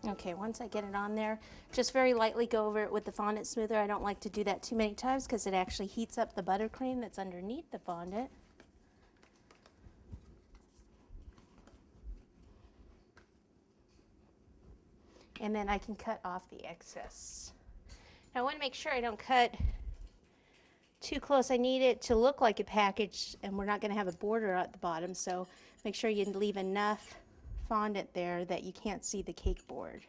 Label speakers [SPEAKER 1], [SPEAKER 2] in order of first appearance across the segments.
[SPEAKER 1] Okay, once I get it on there, just very lightly go over it with the fondant smoother. I don't like to do that too many times because it actually heats up the buttercream that's underneath the fondant. And then I can cut off the excess. Now I want to make sure I don't cut too close. I need it to look like a package, and we're not going to have a border at the bottom, so make sure you leave enough fondant there that you can't see the cake board.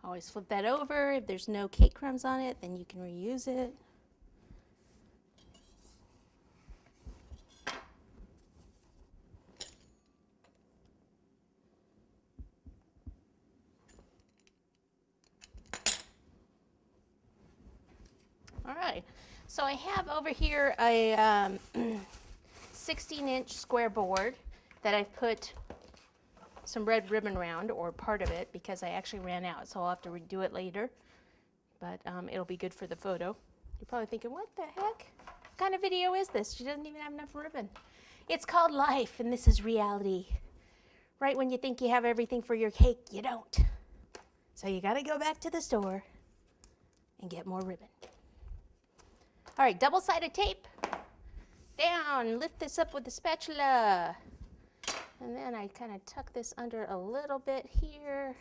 [SPEAKER 1] Always flip that over. If there's no cake crumbs on it, then you can reuse it. All right, so I have over here a 16-inch square board that I've put some red ribbon around, or part of it, because I actually ran out, so I'll have to redo it later, but it'll be good for the photo. You're probably thinking, what the heck? What kind of video is this? She doesn't even have enough ribbon. It's called life, and this is reality. Right when you think you have everything for your cake, you don't. So you gotta go back to the store and get more ribbon. All right, double-sided tape. Down, lift this up with the spatula. And then I kind of tuck this under a little bit here.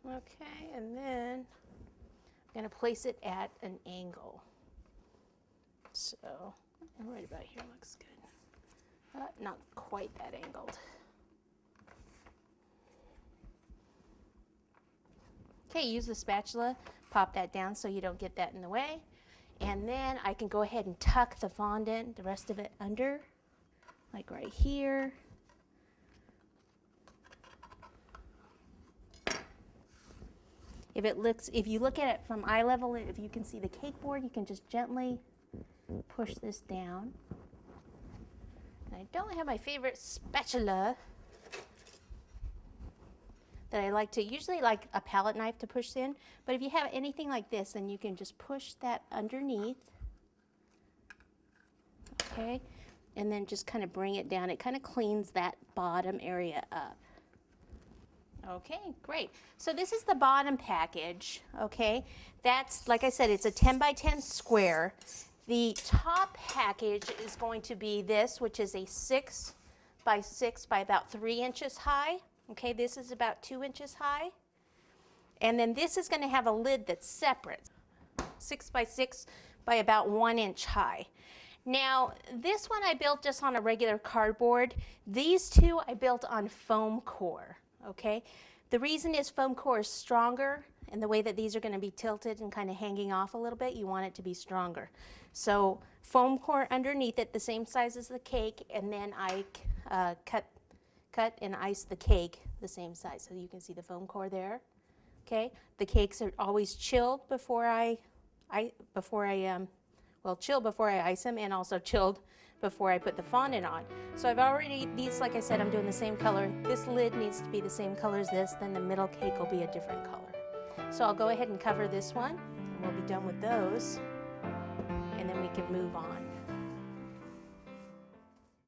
[SPEAKER 1] Okay, and then I'm going to place it at an angle. So, right about here looks good. Not quite that angled. Okay, use the spatula, pop that down so you don't get that in the way. And then I can go ahead and tuck the fondant, the rest of it under, like right here. If you look at it from eye level, if you can see the cake board, you can just gently push this down. And I don't have my favorite spatula that I like to, usually like a palette knife to push in, but if you have anything like this, then you can just push that underneath, okay, and then just kind of bring it down. It kind of cleans that bottom area up. Okay, great. So this is the bottom package, okay? That's, like I said, it's a 10 by 10 square. The top package is going to be this, which is a 6 by 6 by about 3 inches high. Okay, this is about 2 inches high. And then this is going to have a lid that's separate, 6 by 6 by about 1 inch high. Now, this one I built just on a regular cardboard. These two I built on foam core, okay? The reason is foam core is stronger, and the way that these are going to be tilted and kind of hanging off a little bit, you want it to be stronger. So foam core underneath it, the same size as the cake, and then I cut and ice the cake the same size. So you can see the foam core there. Okay, the cakes are always chilled before I chill before I ice them, and also chilled before I put the fondant on. So I've already, these, like I said, I'm doing the same color. This lid needs to be the same color as this, then the middle cake will be a different color. So I'll go ahead and cover this one, and we'll be done with those, and then we can move on.